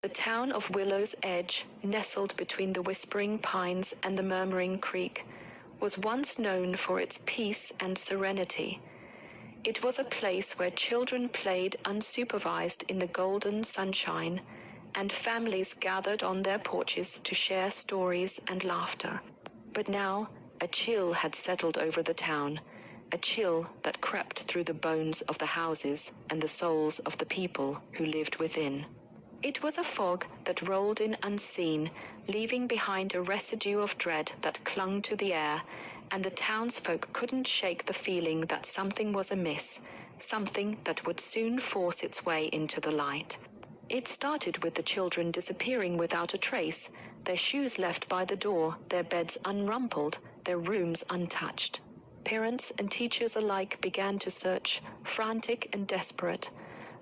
The town of Willow's Edge, nestled between the whispering pines and the murmuring creek, was once known for its peace and serenity. It was a place where children played unsupervised in the golden sunshine, and families gathered on their porches to share stories and laughter. But now, a chill had settled over the town, a chill that crept through the bones of the houses and the souls of the people who lived within. It was a fog that rolled in unseen, leaving behind a residue of dread that clung to the air, and the townsfolk couldn't shake the feeling that something was amiss, something that would soon force its way into the light. It started with the children disappearing without a trace, their shoes left by the door, their beds unrumpled, their rooms untouched. Parents and teachers alike began to search, frantic and desperate,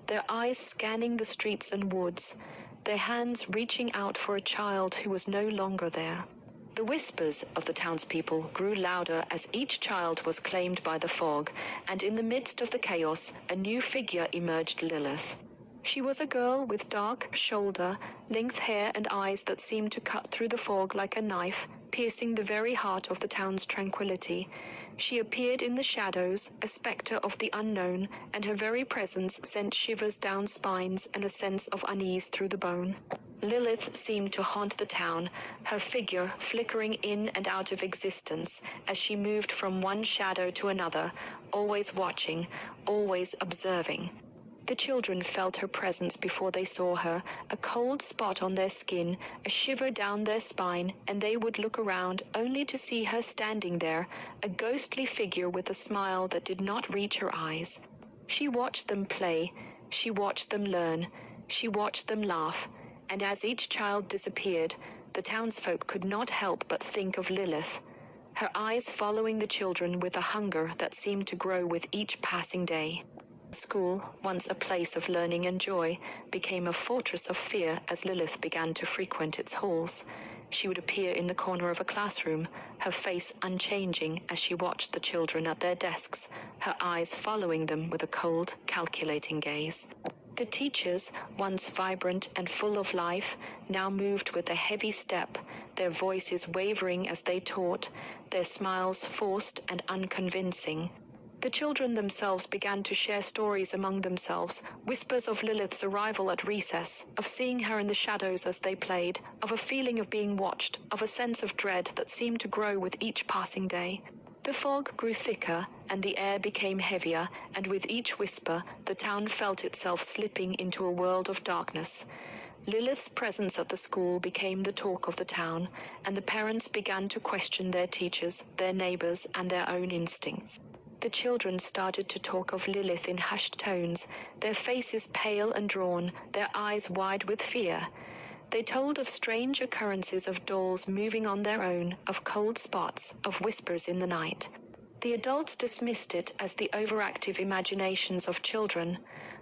their eyes scanning the streets and woods, their hands reaching out for a child who was no longer there. The whispers of the townspeople grew louder as each child was claimed by the fog, and in the midst of the chaos, a new figure emerged: Lilith. She was a girl with dark shoulder-length hair and eyes that seemed to cut through the fog like a knife, piercing the very heart of the town's tranquility. She appeared in the shadows, a specter of the unknown, and her very presence sent shivers down spines and a sense of unease through the bone. Lilith seemed to haunt the town, her figure flickering in and out of existence as she moved from one shadow to another, always watching, always observing. The children felt her presence before they saw her, a cold spot on their skin, a shiver down their spine, and they would look around only to see her standing there, a ghostly figure with a smile that did not reach her eyes. She watched them play, she watched them learn, she watched them laugh, and as each child disappeared, the townsfolk could not help but think of Lilith, her eyes following the children with a hunger that seemed to grow with each passing day. School, once a place of learning and joy, became a fortress of fear as Lilith began to frequent its halls. She would appear in the corner of a classroom, her face unchanging as she watched the children at their desks, her eyes following them with a cold, calculating gaze. The teachers, once vibrant and full of life, now moved with a heavy step, their voices wavering as they taught, their smiles forced and unconvincing. The children themselves began to share stories among themselves, whispers of Lilith's arrival at recess, of seeing her in the shadows as they played, of a feeling of being watched, of a sense of dread that seemed to grow with each passing day. The fog grew thicker, and the air became heavier, and with each whisper, the town felt itself slipping into a world of darkness. Lilith's presence at the school became the talk of the town, and the parents began to question their teachers, their neighbors, and their own instincts. The children started to talk of Lilith in hushed tones, their faces pale and drawn, their eyes wide with fear. They told of strange occurrences of dolls moving on their own, of cold spots, of whispers in the night. The adults dismissed it as the overactive imaginations of children,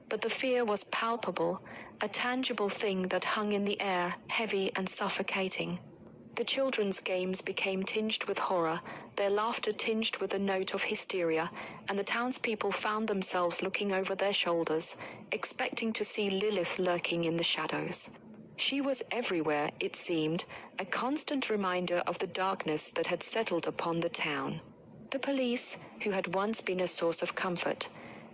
but the fear was palpable, a tangible thing that hung in the air, heavy and suffocating. The children's games became tinged with horror, their laughter tinged with a note of hysteria, and the townspeople found themselves looking over their shoulders, expecting to see Lilith lurking in the shadows. She was everywhere, it seemed, a constant reminder of the darkness that had settled upon the town. The police, who had once been a source of comfort,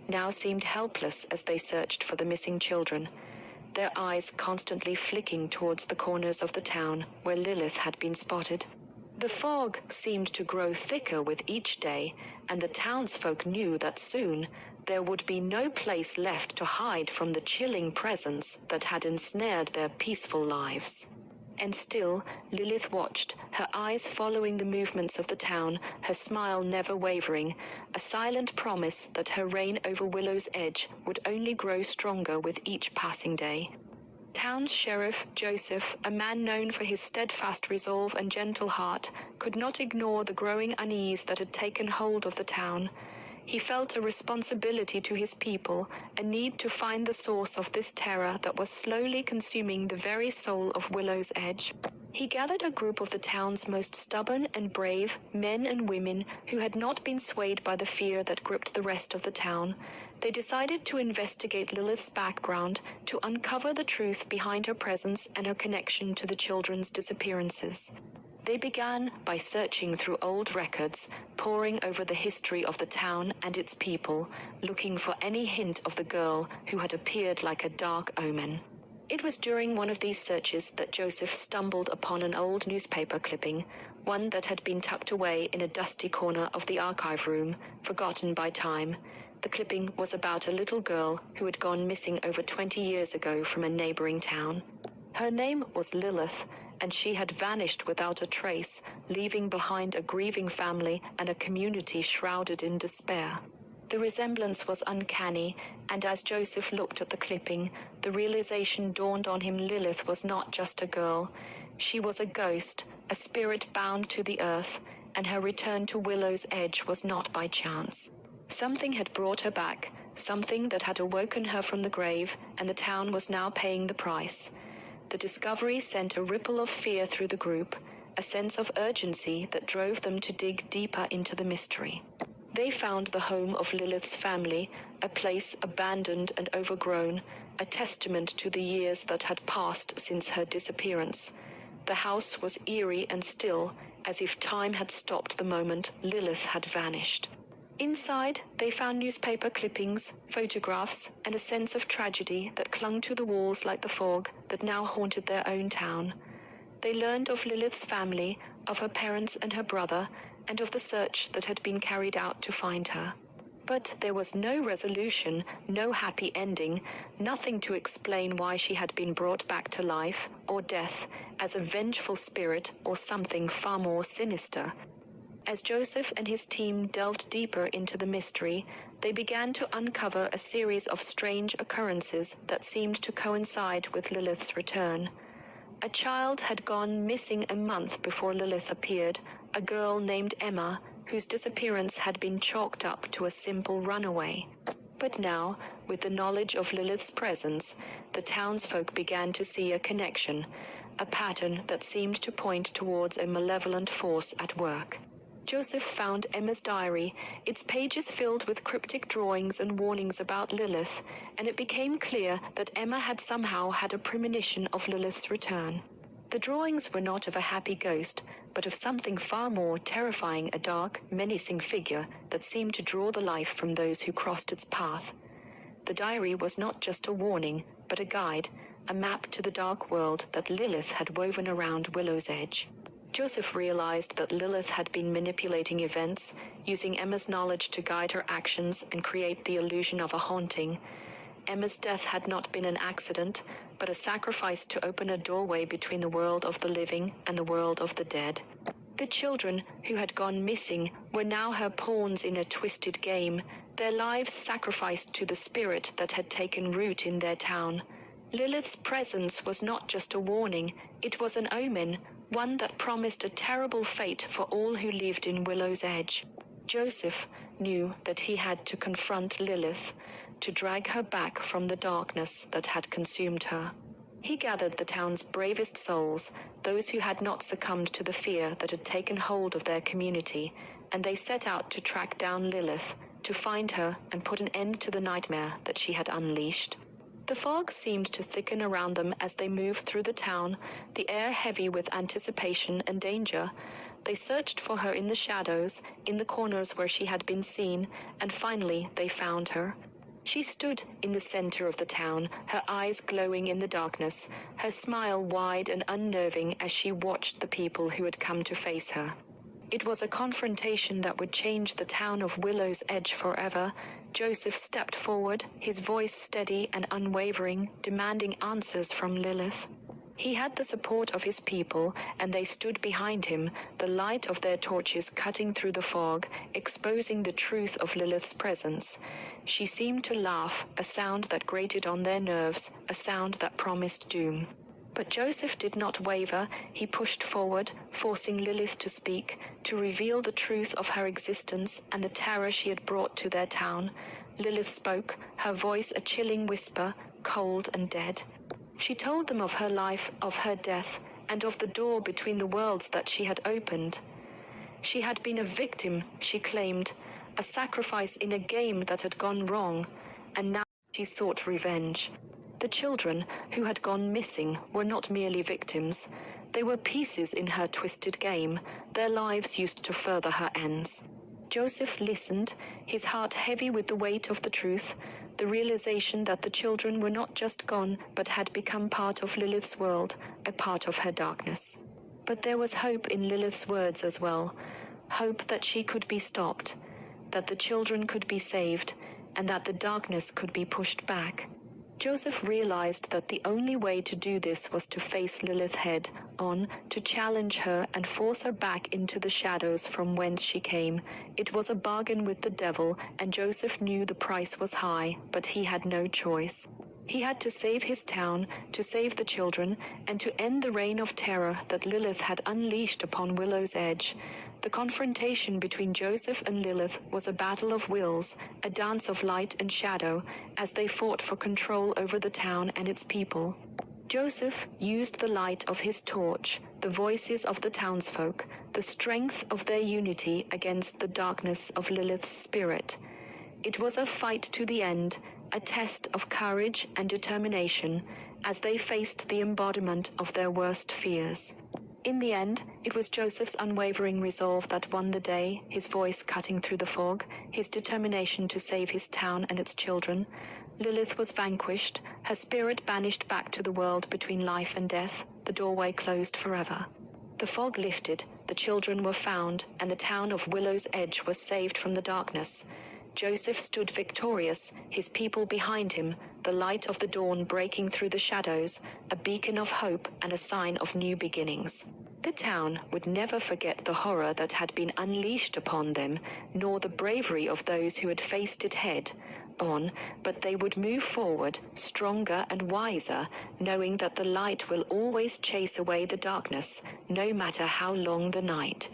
now seemed helpless as they searched for the missing children, their eyes constantly flicking towards the corners of the town where Lilith had been spotted. The fog seemed to grow thicker with each day, and the townsfolk knew that soon there would be no place left to hide from the chilling presence that had ensnared their peaceful lives. And still, Lilith watched, her eyes following the movements of the town, her smile never wavering, a silent promise that her reign over Willow's Edge would only grow stronger with each passing day. Town's sheriff, Joseph, a man known for his steadfast resolve and gentle heart, could not ignore the growing unease that had taken hold of the town. He felt a responsibility to his people, a need to find the source of this terror that was slowly consuming the very soul of Willow's Edge. He gathered a group of the town's most stubborn and brave men and women who had not been swayed by the fear that gripped the rest of the town. They decided to investigate Lilith's background to uncover the truth behind her presence and her connection to the children's disappearances. They began by searching through old records, poring over the history of the town and its people, looking for any hint of the girl who had appeared like a dark omen. It was during one of these searches that Joseph stumbled upon an old newspaper clipping, one that had been tucked away in a dusty corner of the archive room, forgotten by time. The clipping was about a little girl who had gone missing over 20 years ago from a neighboring town. Her name was Lilith, and she had vanished without a trace, leaving behind a grieving family and a community shrouded in despair. The resemblance was uncanny, and as Joseph looked at the clipping, the realization dawned on him: Lilith was not just a girl. She was a ghost, a spirit bound to the earth, and her return to Willow's Edge was not by chance. Something had brought her back, something that had awoken her from the grave, and the town was now paying the price. The discovery sent a ripple of fear through the group, a sense of urgency that drove them to dig deeper into the mystery. They found the home of Lilith's family, a place abandoned and overgrown, a testament to the years that had passed since her disappearance. The house was eerie and still, as if time had stopped the moment Lilith had vanished. Inside, they found newspaper clippings, photographs, and a sense of tragedy that clung to the walls like the fog that now haunted their own town. They learned of Lilith's family, of her parents and her brother, and of the search that had been carried out to find her. But there was no resolution, no happy ending, nothing to explain why she had been brought back to life or death as a vengeful spirit or something far more sinister. As Joseph and his team delved deeper into the mystery, they began to uncover a series of strange occurrences that seemed to coincide with Lilith's return. A child had gone missing a month before Lilith appeared, a girl named Emma, whose disappearance had been chalked up to a simple runaway. But now, with the knowledge of Lilith's presence, the townsfolk began to see a connection, a pattern that seemed to point towards a malevolent force at work. Joseph found Emma's diary, its pages filled with cryptic drawings and warnings about Lilith, and it became clear that Emma had somehow had a premonition of Lilith's return. The drawings were not of a happy ghost, but of something far more terrifying, a dark, menacing figure that seemed to draw the life from those who crossed its path. The diary was not just a warning, but a guide, a map to the dark world that Lilith had woven around Willow's Edge. Joseph realized that Lilith had been manipulating events, using Emma's knowledge to guide her actions and create the illusion of a haunting. Emma's death had not been an accident, but a sacrifice to open a doorway between the world of the living and the world of the dead. The children who had gone missing were now her pawns in a twisted game, their lives sacrificed to the spirit that had taken root in their town. Lilith's presence was not just a warning, it was an omen, one that promised a terrible fate for all who lived in Willow's Edge. Joseph knew that he had to confront Lilith, to drag her back from the darkness that had consumed her. He gathered the town's bravest souls, those who had not succumbed to the fear that had taken hold of their community, and they set out to track down Lilith, to find her and put an end to the nightmare that she had unleashed. The fog seemed to thicken around them as they moved through the town, the air heavy with anticipation and danger. They searched for her in the shadows, in the corners where she had been seen, and finally they found her. She stood in the center of the town, her eyes glowing in the darkness, her smile wide and unnerving as she watched the people who had come to face her. It was a confrontation that would change the town of Willow's Edge forever. Joseph stepped forward, his voice steady and unwavering, demanding answers from Lilith. He had the support of his people, and they stood behind him, the light of their torches cutting through the fog, exposing the truth of Lilith's presence. She seemed to laugh, a sound that grated on their nerves, a sound that promised doom. But Joseph did not waver. He pushed forward, forcing Lilith to speak, to reveal the truth of her existence and the terror she had brought to their town. Lilith spoke, her voice a chilling whisper, cold and dead. She told them of her life, of her death, and of the door between the worlds that she had opened. She had been a victim, she claimed, a sacrifice in a game that had gone wrong, and now she sought revenge. The children who had gone missing were not merely victims. They were pieces in her twisted game. Their lives used to further her ends. Joseph listened, his heart heavy with the weight of the truth, the realization that the children were not just gone, but had become part of Lilith's world, a part of her darkness. But there was hope in Lilith's words as well. Hope that she could be stopped, that the children could be saved, and that the darkness could be pushed back. Joseph realized that the only way to do this was to face Lilith head on, to challenge her and force her back into the shadows from whence she came. It was a bargain with the devil, and Joseph knew the price was high, but he had no choice. He had to save his town, to save the children, and to end the reign of terror that Lilith had unleashed upon Willow's Edge. The confrontation between Joseph and Lilith was a battle of wills, a dance of light and shadow, as they fought for control over the town and its people. Joseph used the light of his torch, the voices of the townsfolk, the strength of their unity against the darkness of Lilith's spirit. It was a fight to the end, a test of courage and determination, as they faced the embodiment of their worst fears. In the end, it was Joseph's unwavering resolve that won the day, his voice cutting through the fog, his determination to save his town and its children. Lilith was vanquished, her spirit banished back to the world between life and death, the doorway closed forever. The fog lifted, the children were found, and the town of Willow's Edge was saved from the darkness. Joseph stood victorious, his people behind him, the light of the dawn breaking through the shadows, a beacon of hope and a sign of new beginnings. The town would never forget the horror that had been unleashed upon them, nor the bravery of those who had faced it head on, but they would move forward, stronger and wiser, knowing that the light will always chase away the darkness, no matter how long the night.